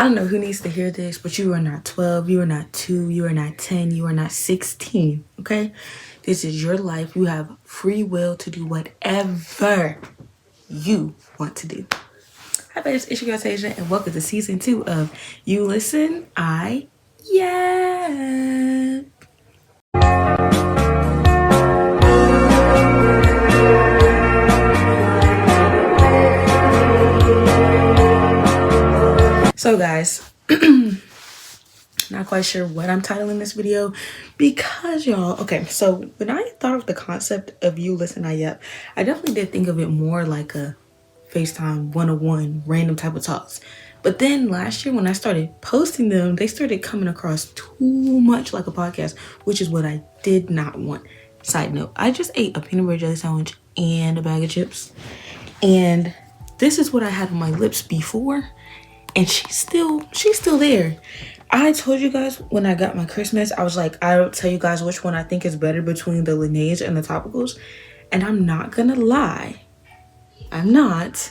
I don't know who needs to hear this, but you are not 12, you are not 2, you are not 10, you are not 16, okay? This is your life. You have free will to do whatever you want to do. Hi, babes, it's your girl Tasia, and welcome to season 2 of You Listen, I Yeah. So guys, not quite sure what I'm titling this video because y'all, okay, so when I thought of the concept of You Listen, I Yep, I definitely did think of it more like a FaceTime 101 random type of talks. But then last year when I started posting them, they started coming across too much like a podcast, which is what I did not want. Side note, I just ate a peanut butter jelly sandwich and a bag of chips. And this is what I had on my lips before. And she's still there. I told you guys when I got my Christmas, I was like, I'll tell you guys which one I think is better between the Laneige and the topicals. And I'm not gonna lie. I'm not.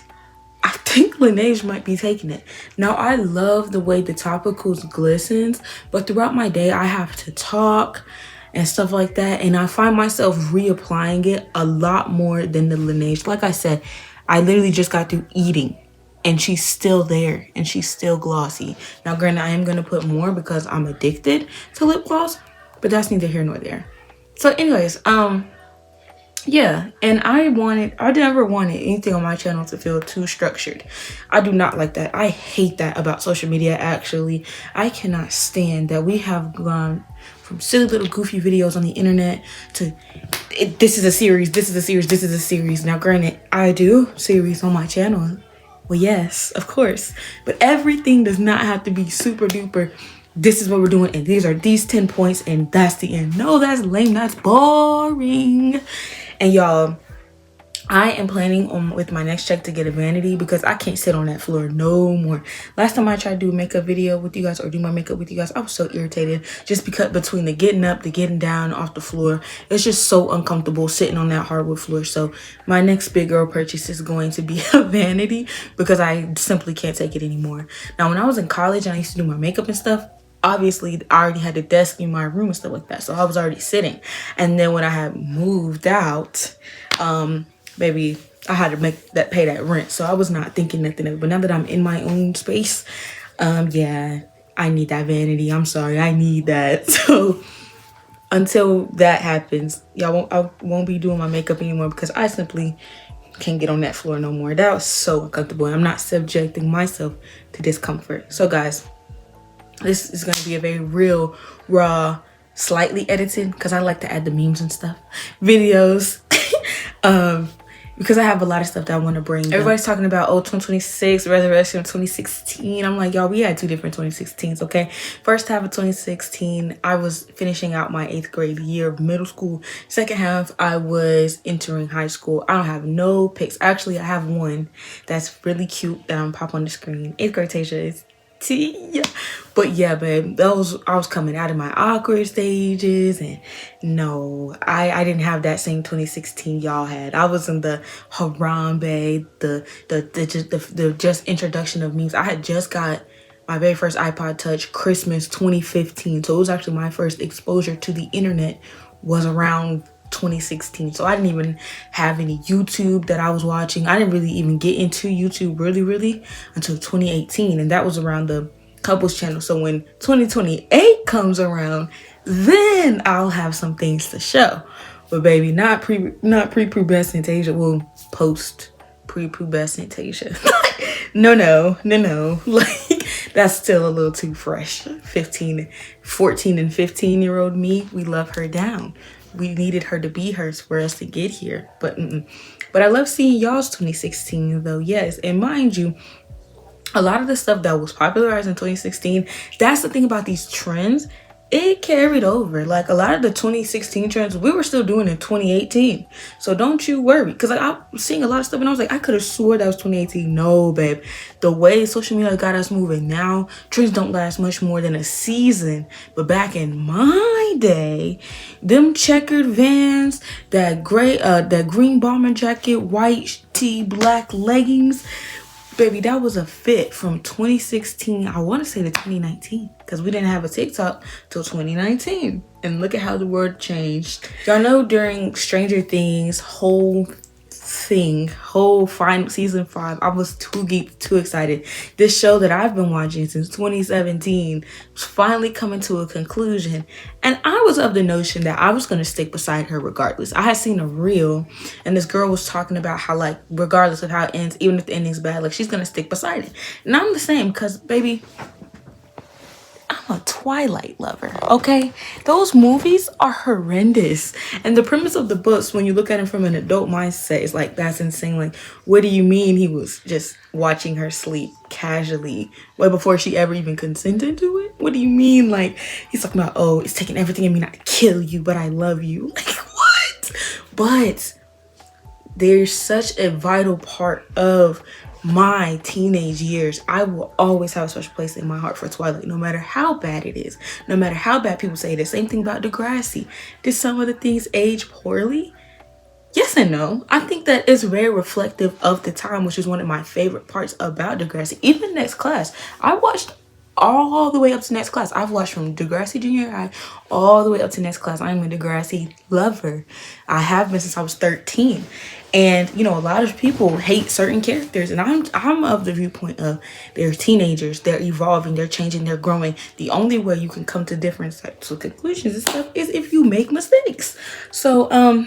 I think Laneige might be taking it. Now, I love the way the topicals glistens, but throughout my day, I have to talk and stuff like that. And I find myself reapplying it a lot more than the Laneige. Like I said, I literally just got through eating. And she's still there and she's still glossy. Now, granted, I am going to put more because I'm addicted to lip gloss, but that's neither here nor there. So anyways, yeah, and I never wanted anything on my channel to feel too structured. I do not like that. I hate that about social media, actually. I cannot stand that we have gone from silly little goofy videos on the internet to this is a series, this is a series, this is a series. Now, granted, I do series on my channel. Well, yes, of course. But everything does not have to be super duper. This is what we're doing. And these are these 10 points. And that's the end. No, that's lame. That's boring. And y'all, I am planning on with my next check to get a vanity because I can't sit on that floor no more. Last time I tried to do a makeup video with you guys or do my makeup with you guys, I was so irritated just because between the getting up, the getting down off the floor, it's just so uncomfortable sitting on that hardwood floor. So my next big girl purchase is going to be a vanity because I simply can't take it anymore. Now, when I was in college and I used to do my makeup and stuff, obviously I already had a desk in my room and stuff like that. So I was already sitting. And then when I had moved out, maybe I had to pay that rent. So I was not thinking nothing of it. But now that I'm in my own space, yeah, I need that vanity. I'm sorry, I need that. So until that happens, I won't be doing my makeup anymore because I simply can't get on that floor no more. That was so uncomfortable. I'm not subjecting myself to discomfort. So guys, this is gonna be a very real, raw, slightly edited, because I like to add the memes and stuff, videos. Because I have a lot of stuff that I want to bring. Everybody's talking about, 2026, resurrection of 2016. I'm like, y'all, we had 2 different 2016s, okay? First half of 2016, I was finishing out my 8th grade year of middle school. Second half, I was entering high school. I don't have no pics. Actually, I have one that's really cute that I'm pop on the screen. 8th grade Tasia is Tia. But yeah, babe, I was coming out of my awkward stages, and no, I didn't have that same 2016 y'all had. I was in the Harambe, the just introduction of memes. I had just got my very first iPod Touch Christmas 2015, so it was actually my first exposure to the internet was around 2016. So I didn't even have any YouTube that I was watching. I didn't really even get into YouTube really until 2018, and that was around the couples channel. So when 2028 comes around, then I'll have some things to show. But baby, not pre-pubescent Tasia, well, post pre-pubescent Tasia. no, like that's still a little too fresh. 14 and 15-year-old me, we love her down. We needed her to be hers for us to get here. But I love seeing y'all's 2016 though. Yes, and mind you, a lot of the stuff that was popularized in 2016, that's the thing about these trends, it carried over. Like a lot of the 2016 trends we were still doing in 2018. So don't you worry, because like, I'm seeing a lot of stuff and I was like, I could have swore that was 2018. No, babe, the way social media got us moving now, trends don't last much more than a season. But back in my day, them checkered Vans, that green bomber jacket, white tee, black leggings, baby, that was a fit from 2016, I want to say, to 2019, because we didn't have a TikTok till 2019. And look at how the world changed. Y'all know during Stranger Things whole final season 5, I was too geeked, too excited. This show that I've been watching since 2017 was finally coming to a conclusion, and I was of the notion that I was going to stick beside her regardless. I had seen a reel, and this girl was talking about how, like, regardless of how it ends, even if the ending's bad, like, she's going to stick beside it. And I'm the same, because baby, I'm a Twilight lover, okay? Those movies are horrendous. And the premise of the books, when you look at them from an adult mindset, is like, that's insane. Like, what do you mean he was just watching her sleep casually way before she ever even consented to it? What do you mean? Like, he's talking about, oh, it's taking everything in me not to kill you, but I love you. Like, what? But there's such a vital part of my teenage years. I will always have a special place in my heart for Twilight, no matter how bad it is, no matter how bad people say it. The same thing about Degrassi. Did some of the things age poorly? Yes and no. I think that it's very reflective of the time, which is one of my favorite parts about Degrassi. Even Next Class, I watched all the way up to Next Class. I've watched from Degrassi Junior High all the way up to Next Class. I'm a Degrassi lover. I have been since I was 13. And you know, a lot of people hate certain characters, and I'm of the viewpoint of they're teenagers, they're evolving, they're changing, they're growing. The only way you can come to different types of conclusions and stuff is if you make mistakes. So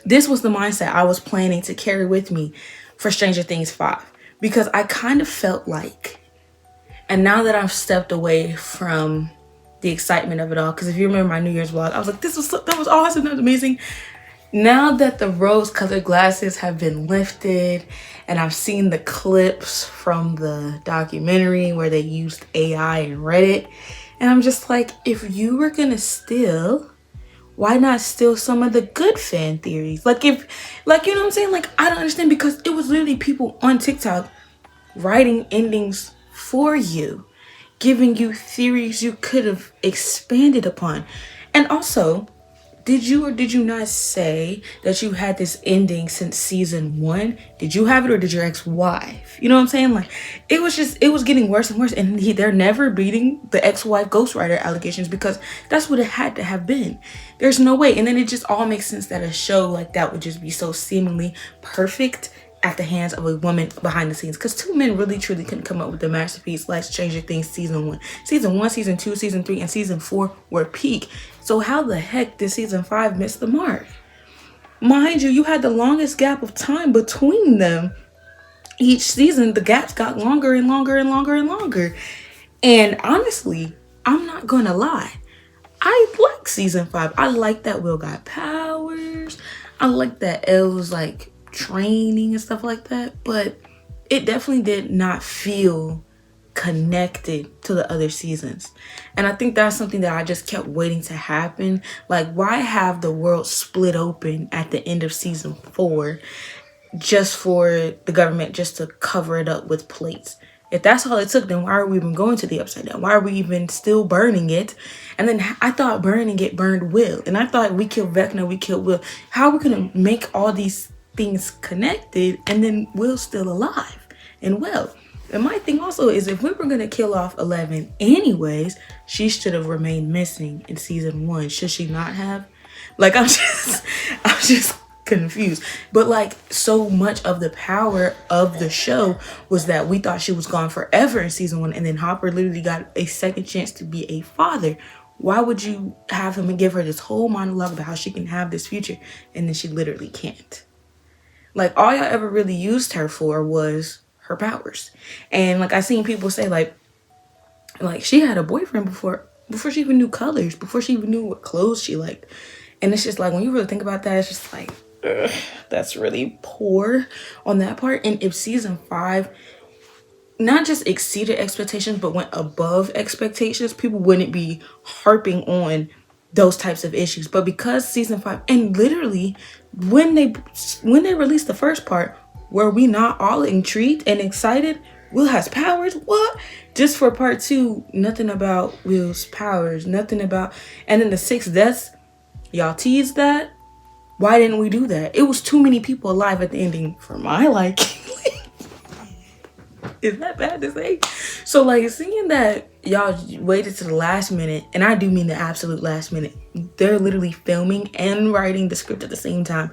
this was the mindset I was planning to carry with me for Stranger Things 5, because I kind of felt like, and now that I've stepped away from the excitement of it all, because if you remember my New Year's vlog, I was like, that was awesome, that was amazing. Now that the rose-colored glasses have been lifted, and I've seen the clips from the documentary where they used AI and Reddit, and I'm just like, if you were gonna steal, why not steal some of the good fan theories? Like, you know what I'm saying? Like, I don't understand, because it was literally people on TikTok writing endings for you, giving you theories you could have expanded upon. And also, did you or did you not say that you had this ending since season 1? Did you have it, or did your ex-wife? You know what I'm saying? Like, it was getting worse and worse, and they're never beating the ex-wife ghostwriter allegations, because that's what it had to have been. There's no way. And then it just all makes sense that a show like that would just be so seemingly perfect at the hands of a woman behind the scenes, because 2 men really truly couldn't come up with the masterpiece like Stranger Things season 1. Season 1, season 2, season 3, and season 4 were peak. So how the heck did season 5 miss the mark? Mind you, you had the longest gap of time between them. Each season, the gaps got longer and longer and longer and longer. And honestly, I'm not gonna lie, I like season 5. I like that Will got powers. I like that Elle was like training and stuff like that, but it definitely did not feel connected to the other seasons. And I think that's something that I just kept waiting to happen. Like, why have the world split open at the end of season 4 just for the government just to cover it up with plates? If that's all it took, then why are we even going to the upside down? Why are we even still burning it? And then I thought burning it burned Will, and I thought we killed Vecna, we killed Will. How are we gonna make all these things connected and then Will's still alive and well? And my thing also is, if we were gonna kill off 11 anyways, she should have remained missing in season 1. Should she not have? Like, I'm just confused. But like, so much of the power of the show was that we thought she was gone forever in season 1, and then Hopper literally got a second chance to be a father. Why would you have him and give her this whole monologue about how she can have this future, and then she literally can't? Like, all y'all ever really used her for was her powers. And like, I seen people say like she had a boyfriend before she even knew colors, before she even knew what clothes she liked. And it's just like, when you really think about that, it's just like, ugh, that's really poor on that part. And if season 5 not just exceeded expectations but went above expectations, people wouldn't be harping on those types of issues. But because season 5, and literally when they released the first part, were we not all intrigued and excited? Will has powers? What? Just for part 2, nothing about Will's powers, nothing about. And then the 6 deaths, y'all teased that. Why didn't we do that? It was too many people alive at the ending for my liking. Is that bad to say? So like seeing that y'all waited to the last minute, and I do mean the absolute last minute, they're literally filming and writing the script at the same time.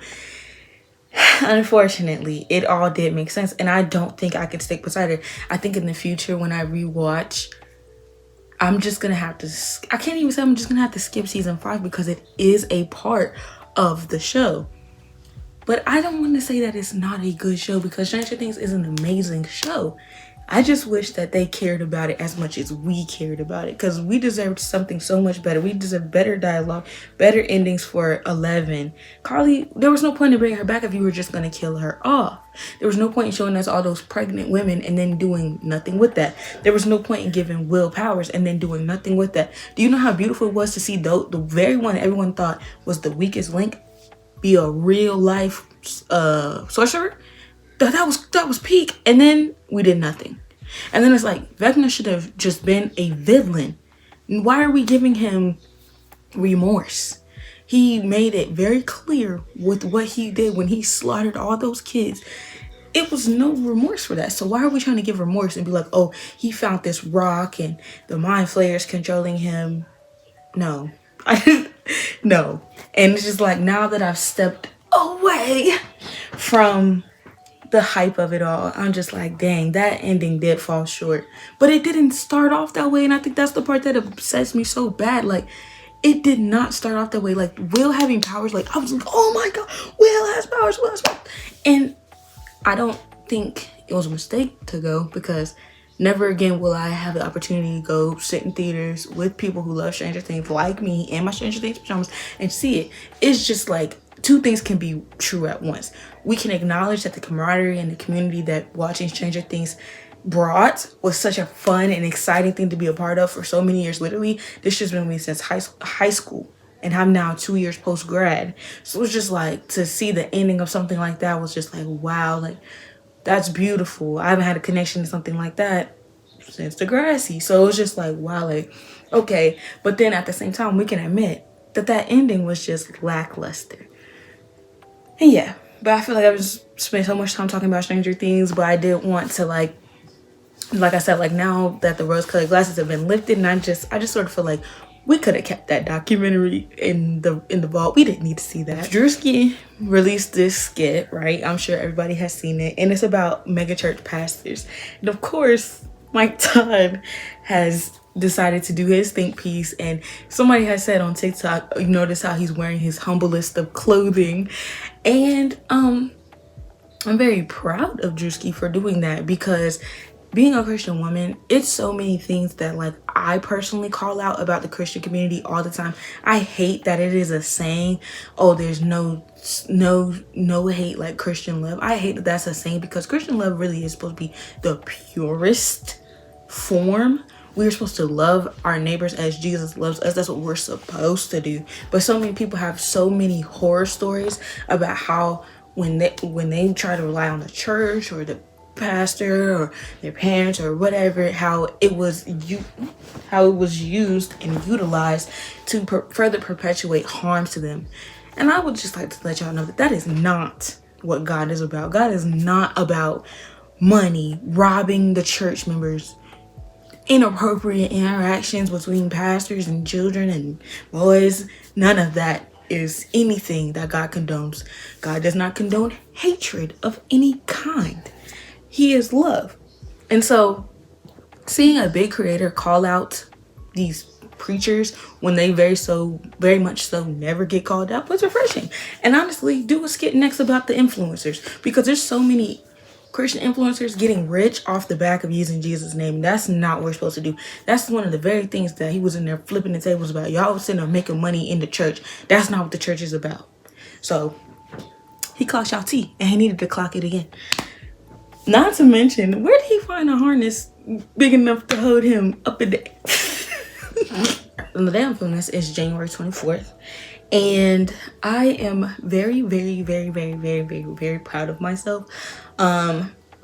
Unfortunately, it all did make sense, and I don't think I could stick beside it. I think in the future when I rewatch, I'm just gonna have to, I can't even say I'm just gonna have to skip season 5 because it is a part of the show. But I don't want to say that it's not a good show, because Stranger Things is an amazing show. I just wish that they cared about it as much as we cared about it, because we deserved something so much better. We deserve better dialogue, better endings for 11. Carly, there was no point in bringing her back if you were just going to kill her off. There was no point in showing us all those pregnant women and then doing nothing with that. There was no point in giving Will powers and then doing nothing with that. Do you know how beautiful it was to see the very one everyone thought was the weakest link be a real life sorcerer? That was peak, and then we did nothing. And then it's like Vecna should have just been a villain. Why are we giving him remorse? He made it very clear with what he did when he slaughtered all those kids. It was no remorse for that. So why are we trying to give remorse and be like, oh, he found this rock and the mind flayers controlling him? No. No. And it's just like, now that I've stepped away from the hype of it all, I'm just like, dang, that ending did fall short. But it didn't start off that way, and I think that's the part that upsets me so bad. Like, it did not start off that way. Like, Will having powers, like, I was like, oh my god, Will has powers, Will has powers. And I don't think it was a mistake to go, because never again will I have the opportunity to go sit in theaters with people who love Stranger Things like me and my Stranger Things pajamas and see it. It's just like, two things can be true at once. We can acknowledge that the camaraderie and the community that watching Stranger Things brought was such a fun and exciting thing to be a part of for so many years. Literally, this has been with me since high school, and I'm now 2 years post grad. So it was just like, to see the ending of something like that was just like, wow, like, that's beautiful. I haven't had a connection to something like that since Degrassi. So it was just like, wow, like, okay. But then at the same time, we can admit that that ending was just lackluster. And yeah, but I feel like I've just spent so much time talking about Stranger Things, but I did want to like I said, like, now that the rose-colored glasses have been lifted, and I just sort of feel like we could have kept that documentary in the vault. We didn't need to see that. Druski released this skit, right? I'm sure everybody has seen it, and it's about megachurch pastors. And of course, Mike Todd has decided to do his think piece, and somebody has said on TikTok, you notice how he's wearing his humblest of clothing, and I'm very proud of Druski for doing that, because being a Christian woman, it's so many things that like I personally call out about the Christian community all the time. I hate that it is a saying, oh, there's no hate like Christian love. I hate that that's a saying, because Christian love really is supposed to be the purest form. We're supposed to love our neighbors as Jesus loves us. That's what we're supposed to do. But so many people have so many horror stories about how when they try to rely on the church or the pastor or their parents or whatever, how it was used and utilized to further perpetuate harm to them. And I would just like to let y'all know that that is not what God is about. God is not about money, robbing the church members, inappropriate interactions between pastors and children and boys. None of that is anything that God condones. God does not condone hatred of any kind. He is love. And so seeing a big creator call out these preachers when they very much so never get called out was refreshing. And honestly, do a skit next about the influencers, because there's so many Christian influencers getting rich off the back of using Jesus' name. That's not what we're supposed to do. That's one of the very things that he was in there flipping the tables about. Y'all was sitting there making money in the church. That's not what the church is about. So he clocked y'all T, and he needed to clock it again. Not to mention, where did he find a harness big enough to hold him up in the and the day I'm filming this is January 24th. And I am very, very, very, very, very, very, very proud of myself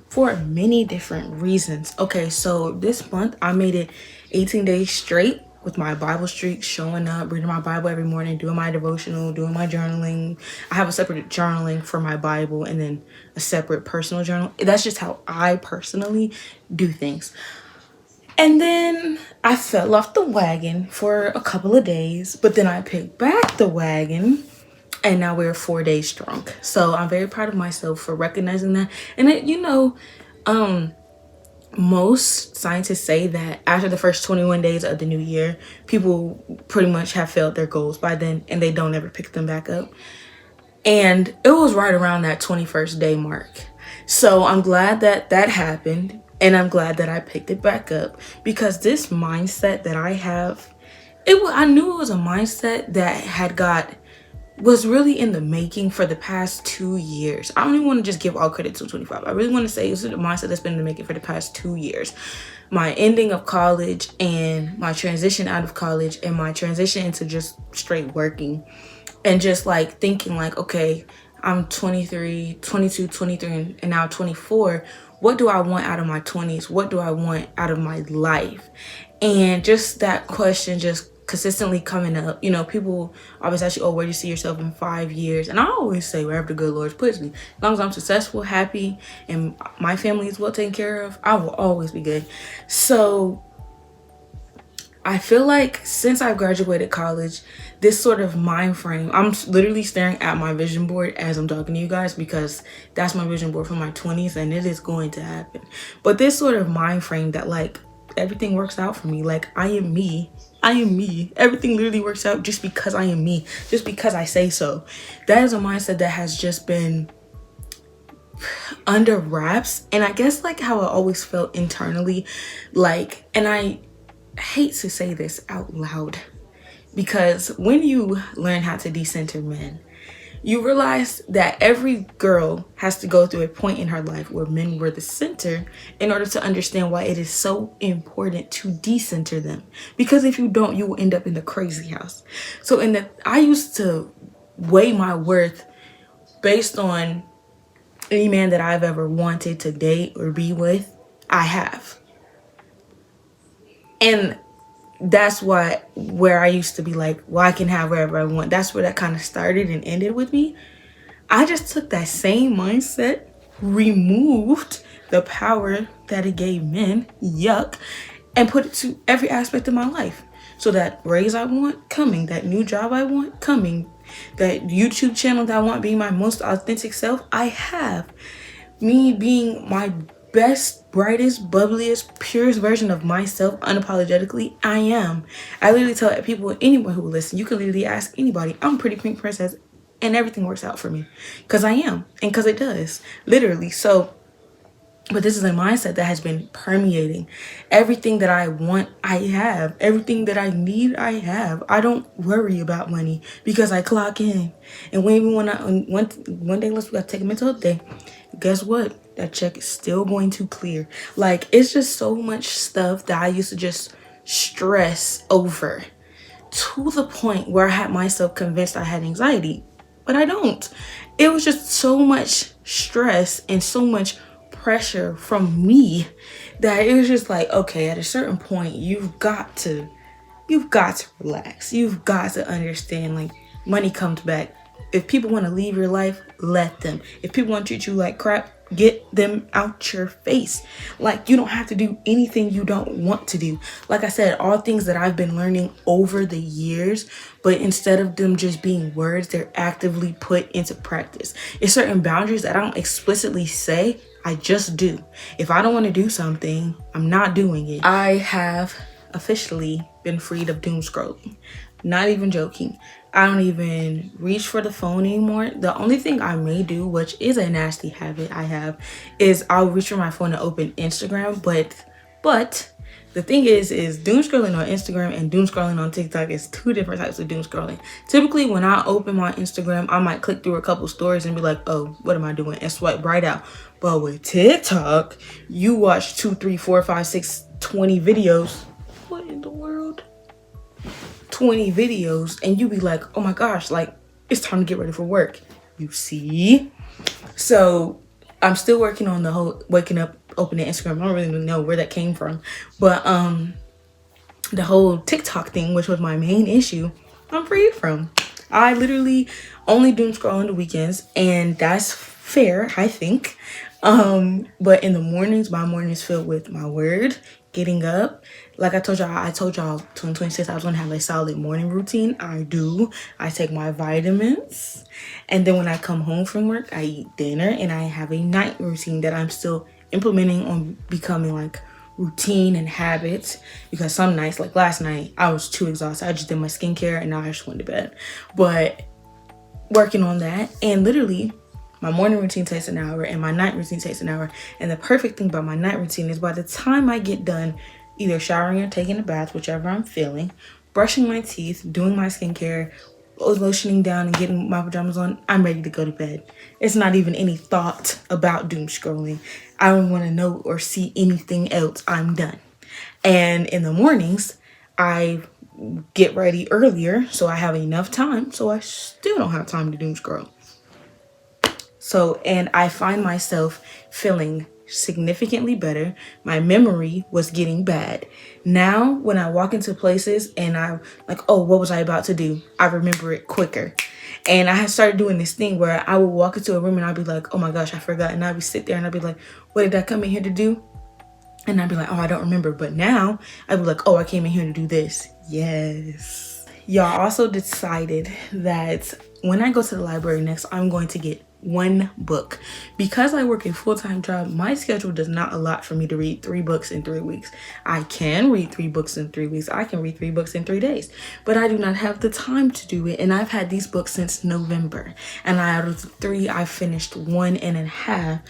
for many different reasons. Okay, so this month I made it 18 days straight with my Bible streak, showing up, reading my Bible every morning, doing my devotional, doing my journaling. I have a separate journaling for my Bible and then a separate personal journal. That's just how I personally do things. And then I fell off the wagon for a couple of days, but then I picked back the wagon and now we're 4 days strong. So I'm very proud of myself for recognizing that. And most scientists say that after the first 21 days of the new year, people pretty much have failed their goals by then and they don't ever pick them back up. And it was right around that 21st day mark. So I'm glad that that happened. And I'm glad that I picked it back up, because this mindset that I have, I knew it was a mindset that was really in the making for the past 2 years. I don't even want to just give all credit to 25. I really want to say it's a mindset that's been in the making for the past 2 years. My ending of college and my transition out of college and my transition into just straight working and just like thinking like, okay, I'm 23, 22, 23, and now 24. What do I want out of my 20s? What do I want out of my life? And just that question just consistently coming up. You know, people always ask you, oh, where do you see yourself in 5 years? And I always say, wherever the good Lord puts me. As long as I'm successful, happy, and my family is well taken care of, I will always be good. So I feel like since I graduated college, this sort of mind frame, I'm literally staring at my vision board as I'm talking to you guys, because that's my vision board for my 20s and it is going to happen. But this sort of mind frame that like everything works out for me, like I am me, everything literally works out just because I am me, just because I say so. That is a mindset that has just been under wraps. And I guess like how I always felt internally, like, and I hate to say this out loud, because when you learn how to decenter men, you realize that every girl has to go through a point in her life where men were the center in order to understand why it is so important to decenter them. Because if you don't, you will end up in the crazy house. So I used to weigh my worth based on any man that I've ever wanted to date or be with. I have. And that's where I used to be like, well, I can have wherever I want. That's where that kind of started and ended with me. I just took that same mindset, removed the power that it gave men, yuck, and put it to every aspect of my life. So that raise I want, coming. That new job I want, coming. That YouTube channel that I want, being my most authentic self, I have. Me being my best, brightest, bubbliest, purest version of myself unapologetically, I am. I literally tell people, anyone who will listen, you can literally ask anybody, I'm a pretty pink princess and everything works out for me, because I am, and because it does, literally. So, but this is a mindset that has been permeating. Everything that I want, I have. Everything that I need, I have. I don't worry about money because I clock in. And one day, let's take a mental health day. Guess what? That check is still going to clear. Like, it's just so much stuff that I used to just stress over, to the point where I had myself convinced I had anxiety, but I don't. It was just so much stress and so much pressure from me that it was just like, okay, at a certain point, you've got to relax. You've got to understand, like, money comes back. If people want to leave your life, let them. If people want to treat you like crap, get them out your face. Like, you don't have to do anything you don't want to do. Like I said, all things that I've been learning over the years, but instead of them just being words, they're actively put into practice. It's certain boundaries that I don't explicitly say, I just do. If I don't want to do something, I'm not doing it. I have officially been freed of doom scrolling. Not even joking. I don't even reach for the phone anymore. The only thing I may do, which is a nasty habit I have, is I'll reach for my phone to open Instagram. But the thing is doom scrolling on Instagram and doom scrolling on TikTok is two different types of doom scrolling. Typically, when I open my Instagram, I might click through a couple stories and be like, oh, what am I doing? And swipe right out. But with TikTok, you watch 2, 3, 4, 5, 6, 20 videos. What in the world? 20 videos, and you be like, oh my gosh, like, it's time to get ready for work. You see? So I'm still working on the whole waking up, opening Instagram. I don't really know where that came from, but the whole TikTok thing, which was my main issue, I'm free from. I literally only doom scroll on the weekends, and that's fair, I think. But in the mornings, my mornings filled with my word, getting up. Like I told y'all 2026 I was gonna have a solid morning routine. I do. I take my vitamins, and then when I come home from work, I eat dinner, and I have a night routine that I'm still implementing on becoming like routine and habits, because some nights, like last night, I was too exhausted. I just did my skincare and now I just went to bed. But working on that, and literally my morning routine takes an hour and my night routine takes an hour. And the perfect thing about my night routine is by the time I get done either showering or taking a bath, whichever I'm feeling, brushing my teeth, doing my skincare, lotioning down and getting my pajamas on, I'm ready to go to bed. It's not even any thought about doom scrolling. I don't want to know or see anything else. I'm done. And in the mornings, I get ready earlier so I have enough time, so I still don't have time to doom scroll. So, and I find myself feeling significantly better. My memory was getting bad. Now, when I walk into places and I'm like, oh, what was I about to do? I remember it quicker. And I had started doing this thing where I would walk into a room and I'd be like, oh my gosh, I forgot. And I'd be sit there and I'd be like, what did I come in here to do? And I'd be like, oh, I don't remember. But now I'd be like, oh, I came in here to do this. Yes. Y'all, also decided that when I go to the library next, I'm going to get one book. Because I work a full-time job, my schedule does not allot for me to read 3 books in 3 weeks. I can read 3 books in 3 weeks. I can read 3 books in 3 days. But I do not have the time to do it. And I've had these books since November. And out of the 3, I finished 1.5.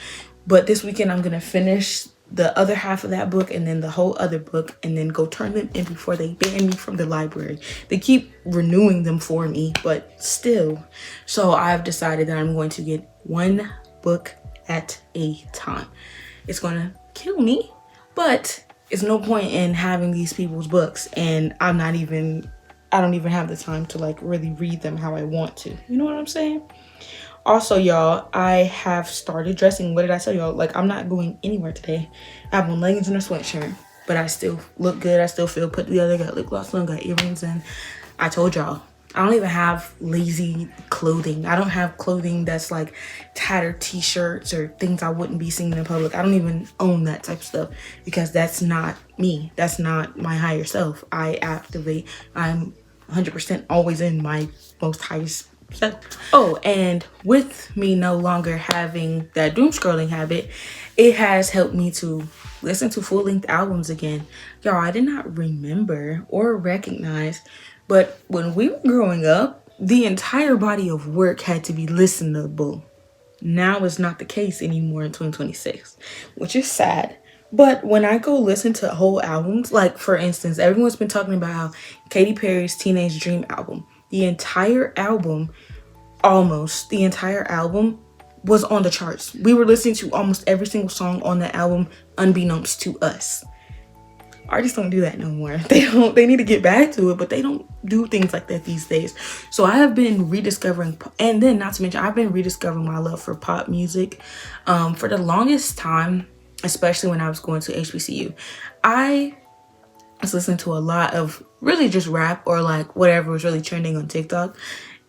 But this weekend, I'm going to finish the other half of that book and then the whole other book, and then go turn them in before they ban me from the library. They keep renewing them for me, but still. So I've decided that I'm going to get 1 book at a time. It's gonna kill me, but it's no point in having these people's books and I don't even have the time to like really read them how I want to. You know what I'm saying? Also, y'all, I have started dressing. What did I tell y'all? Like, I'm not going anywhere today. I have on leggings and a sweatshirt, but I still look good. I still feel put together. Got lip gloss on, got earrings in. I told y'all, I don't even have lazy clothing. I don't have clothing that's like tattered t-shirts or things I wouldn't be seeing in public. I don't even own that type of stuff because that's not me. That's not my higher self. I'm 100% always in my most highest. Oh, and with me no longer having that doom scrolling habit, it has helped me to listen to full-length albums again. Y'all, I did not remember or recognize, but when we were growing up, the entire body of work had to be listenable. Now it's not the case anymore in 2026, which is sad. But when I go listen to whole albums, like for instance, everyone's been talking about how Katy Perry's Teenage Dream album, almost the entire album was on the charts. We were listening to almost every single song on the album unbeknownst to us. Artists don't do that no more. They need to get back to it, but they don't do things like that these days. So I have been rediscovering, and then not to mention, I've been rediscovering my love for pop music. For the longest time, especially when I was going to HBCU, I was listening to a lot of really just rap or like whatever was really trending on TikTok.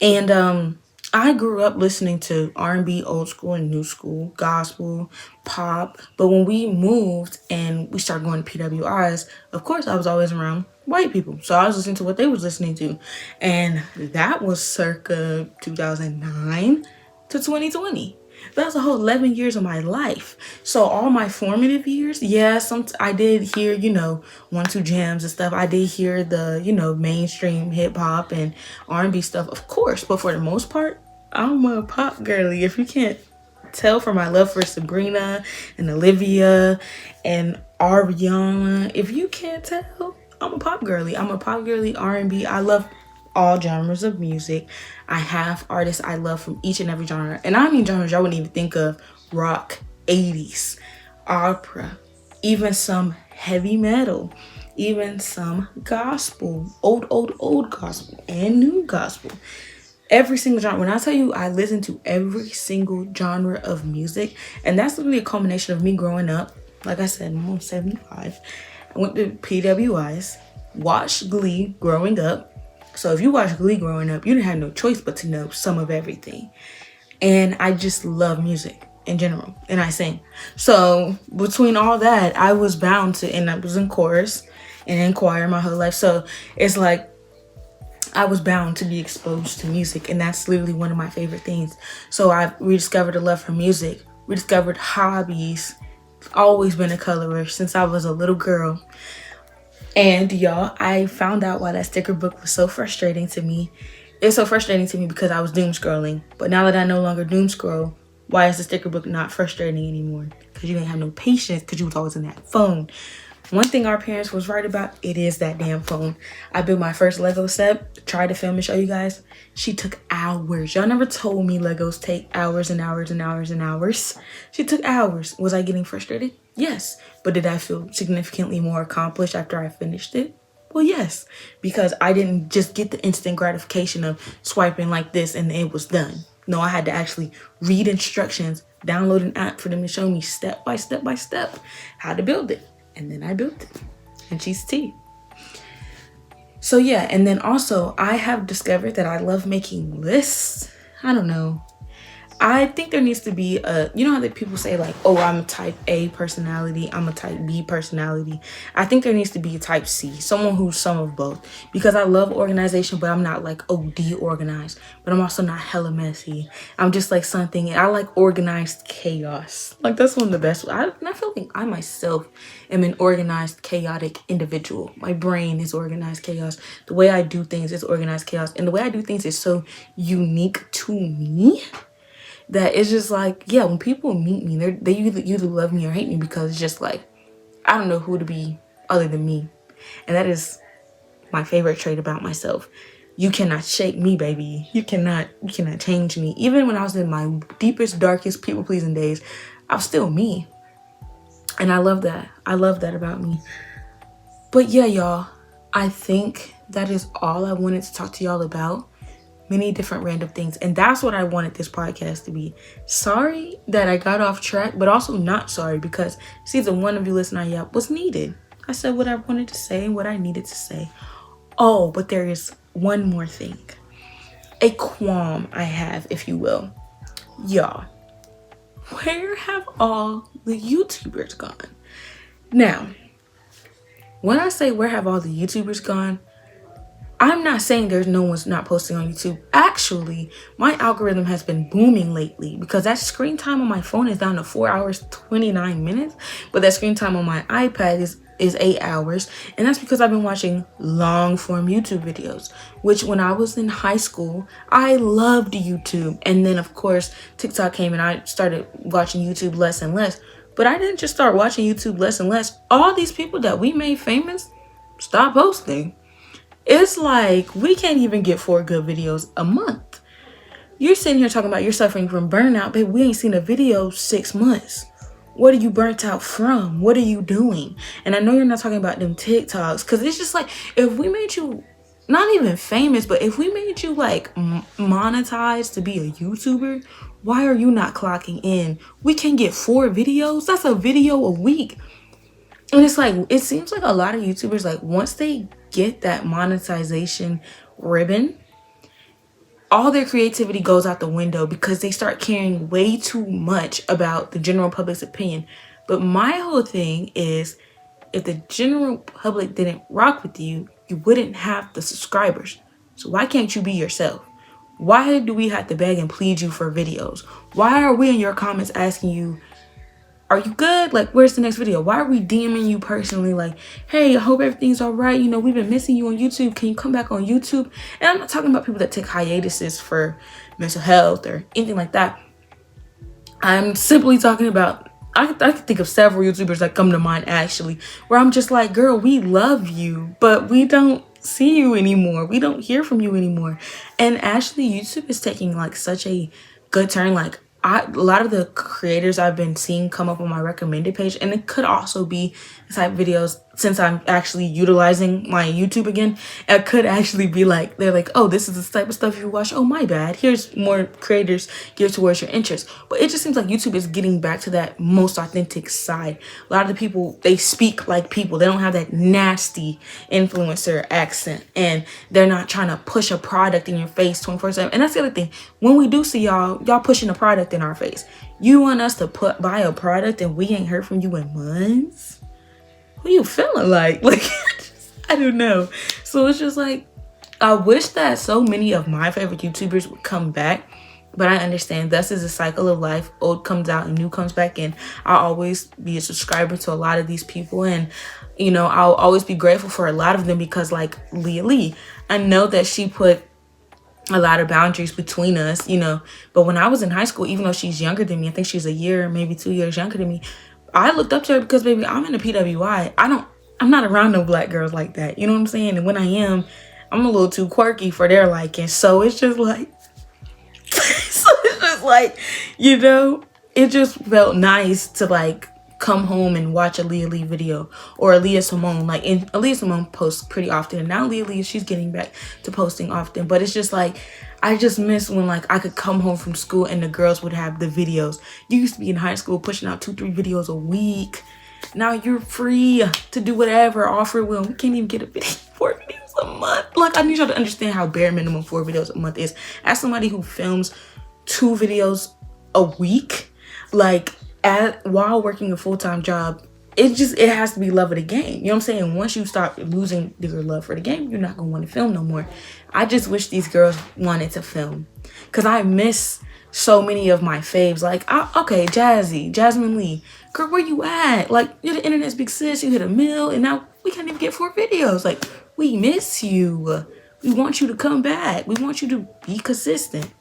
And I grew up listening to R&B, old school and new school, gospel, pop. But when we moved and we started going to PWIs, of course I was always around white people. So I was listening to what they was listening to. And that was circa 2009 to 2020. That's a whole 11 years of my life. So all my formative years, yeah, I did hear, 1-2 jams and stuff. I did hear the, mainstream hip hop and R&B stuff, of course. But for the most part, I'm a pop girly. If you can't tell from my love for Sabrina and Olivia and Ariana, if you can't tell, I'm a pop girly. I'm a pop girly, R&B. I love all genres of music. I have artists I love from each and every genre. And I mean genres y'all wouldn't even think of: rock, 80s, opera, even some heavy metal, even some gospel, old gospel and new gospel. Every single genre. When I tell you I listen to every single genre of music, and that's literally a culmination of me growing up. Like I said, I'm 75. I went to PWIs, watched Glee growing up. So if you watched Glee growing up, you didn't have no choice but to know some of everything. And I just love music in general, and I sing. So between all that, I was bound to, and I was in chorus and in choir my whole life. So it's like I was bound to be exposed to music, and that's literally one of my favorite things. So I've rediscovered a love for music, rediscovered hobbies. Always been a colorer since I was a little girl. And y'all, I found out why that sticker book was so frustrating to me. It's so frustrating to me because I was doom scrolling. But now that I no longer doom scroll, why is the sticker book not frustrating anymore? Because you didn't have no patience because you was always in that phone. One thing our parents was right about, it is that damn phone. I built my first Lego set, tried to film and show you guys. She took hours. Y'all never told me Legos take hours and hours and hours and hours. She took hours. Was I getting frustrated? Yes. But did I feel significantly more accomplished after I finished it? Well, yes. Because I didn't just get the instant gratification of swiping like this and it was done. No, I had to actually read instructions, download an app for them to show me step by step by step how to build it. And then I built it. And she's T. So yeah, and then also I have discovered that I love making lists. I don't know. I think there needs to be a, you know how that people say like, oh, I'm a type A personality, I'm a type B personality. I think there needs to be a type C, someone who's some of both. Because I love organization, but I'm not like OD organized. But I'm also not hella messy. I'm just like something, I like organized chaos. Like that's one of the best. I feel like I myself am an organized, chaotic individual. My brain is organized chaos. The way I do things is organized chaos. And the way I do things is so unique to me that it's just like, yeah, when people meet me, they either love me or hate me because it's just like, I don't know who to be other than me. And that is my favorite trait about myself. You cannot shake me, baby. You cannot change me. Even when I was in my deepest, darkest, people-pleasing days, I was still me. And I love that. I love that about me. But yeah, y'all, I think that is all I wanted to talk to y'all about. Many different random things, and that's what I wanted this podcast to be. Sorry that I got off track, but also not sorry because season 1 of You Listen I Yap was needed. I said what I wanted to say and what I needed to say. Oh, but there is one more thing. A qualm I have, if you will. Y'all, where have all the YouTubers gone? Now, when I say where have all the YouTubers gone, I'm not saying there's no one's not posting on YouTube. Actually, my algorithm has been booming lately because that screen time on my phone is down to 4 hours, 29 minutes. But that screen time on my iPad is 8 hours. And that's because I've been watching long form YouTube videos, which when I was in high school, I loved YouTube. And then of course, TikTok came and I started watching YouTube less and less. But I didn't just start watching YouTube less and less. All these people that we made famous stopped posting. It's like we can't even get 4 good videos a month. You're sitting here talking about you're suffering from burnout, babe. We ain't seen a video 6 months. What are you burnt out from? What are you doing? And I know you're not talking about them TikToks because it's just like if we made you not even famous, but if we made you like monetized to be a YouTuber, why are you not clocking in? We can get 4 videos. That's a video a week. And it's like, it seems like a lot of YouTubers, like once they get that monetization ribbon, all their creativity goes out the window because they start caring way too much about the general public's opinion. But my whole thing is, if the general public didn't rock with you, you wouldn't have the subscribers. So why can't you be yourself? Why do we have to beg and plead you for videos? Why are we in your comments asking you, are you good? Like, where's the next video? Why are we DMing you personally? Like, hey, I hope everything's all right. You know, we've been missing you on YouTube. Can you come back on YouTube? And I'm not talking about people that take hiatuses for mental health or anything like that. I'm simply talking about, I can think of several YouTubers that come to mind actually, where I'm just like, girl, we love you, but we don't see you anymore. We don't hear from you anymore. And actually, YouTube is taking like such a good turn. Like, a lot of the creators I've been seeing come up on my recommended page, and it could also be the type of videos since I'm actually utilizing my YouTube again, it could actually be like, they're like, oh, this is the type of stuff you watch. Oh, my bad. Here's more creators geared towards your interests. But it just seems like YouTube is getting back to that most authentic side. A lot of the people, they speak like people. They don't have that nasty influencer accent. And they're not trying to push a product in your face 24/7. And that's the other thing. When we do see y'all pushing a product in our face, you want us to buy a product and we ain't heard from you in months? What you feeling like? Like, I don't know. So it's just like, I wish that so many of my favorite YouTubers would come back, but I understand this is a cycle of life. Old comes out and new comes back in. I'll always be a subscriber to a lot of these people, and you know, I'll always be grateful for a lot of them, because like Leah Lee, I know that she put a lot of boundaries between us, you know. But when I was in high school, even though she's younger than me, I think she's a year, maybe 2 years younger than me, I looked up to her because, baby, I'm in a PWI. I'm not around no black girls like that. You know what I'm saying? And when I am, I'm a little too quirky for their liking. So it's just like, you know, it just felt nice to like come home and watch a Leah Lee video or a Leah Simone. Like, and Leah Simone posts pretty often, and now Leah Lee, she's getting back to posting often. But it's just like, I just miss when like I could come home from school and the girls would have the videos. You used to be in high school pushing out 2-3 videos a week. Now you're free to do whatever, offer will. We can't even get a video, 4 videos a month. Like, I need y'all to understand how bare minimum 4 videos a month is. As somebody who films 2 videos a week, like while working a full-time job, it has to be love of the game. You know what I'm saying? Once you start losing your love for the game, you're not gonna want to film no more. I just wish these girls wanted to film, because I miss so many of my faves. Like, okay, Jasmine Lee, girl, where you at? Like, you're the internet's big sis. You hit a mill, and now we can't even get 4 videos. Like, we miss you. We want you to come back. We want you to be consistent.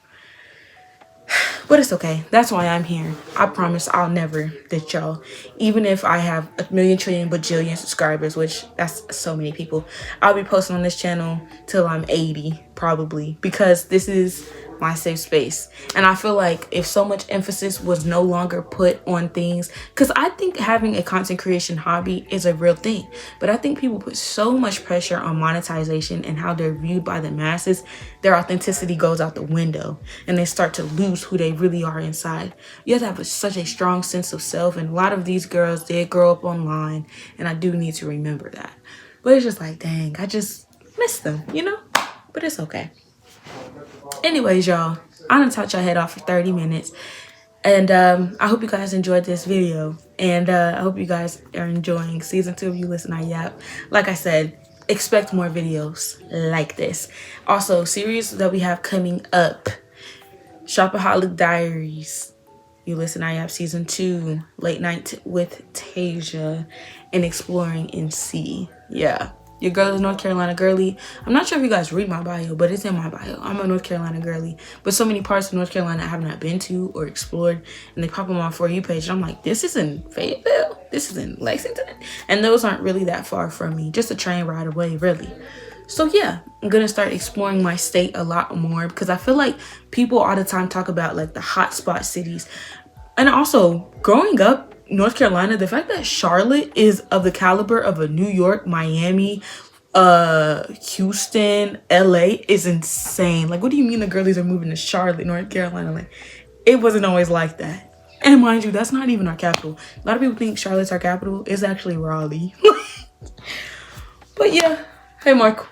But it's okay. That's why I'm here. I promise I'll never ditch y'all. Even if I have a million, trillion, bajillion subscribers, which that's so many people, I'll be posting on this channel till I'm 80, probably, because this is my safe space. And I feel like if so much emphasis was no longer put on things, because I think having a content creation hobby is a real thing, but I think people put so much pressure on monetization and how they're viewed by the masses, their authenticity goes out the window and they start to lose who they really are inside. You have to have such a strong sense of self, and a lot of these girls did grow up online, and I do need to remember that. But it's just like, dang, I just miss them, you know? But it's okay. Anyways, y'all, I done taught y'all head off for 30 minutes. And I hope you guys enjoyed this video. And I hope you guys are enjoying season 2 of You Listen I Yap. Like I said, expect more videos like this. Also, series that we have coming up: Shopaholic Diaries, You Listen I Yap season 2, Late Night with Tasia, and Exploring in C. Yeah. Your girl is North Carolina girly. I'm not sure if you guys read my bio, but it's in my bio. I'm a North Carolina girly. But so many parts of North Carolina I have not been to or explored, and they pop on my For You page, and I'm like, this is in Fayetteville? This is in Lexington? And those aren't really that far from me. Just a train ride away, really. So yeah, I'm gonna start exploring my state a lot more, because I feel like people all the time talk about like the hotspot cities. And also, growing up North Carolina, the fact that Charlotte is of the caliber of a New York, Miami, Houston, LA is insane. Like, what do you mean the girlies are moving to Charlotte, North Carolina? Like, it wasn't always like that. And mind you, that's not even our capital. A lot of people think Charlotte's our capital. It's actually Raleigh. But yeah, hey Mark.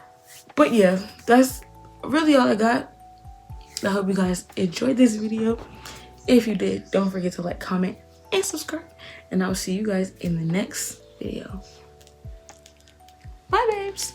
But yeah, that's really all I got. I hope you guys enjoyed this video. If you did, don't forget to like, comment, and subscribe. And I'll see you guys in the next video. Bye, babes.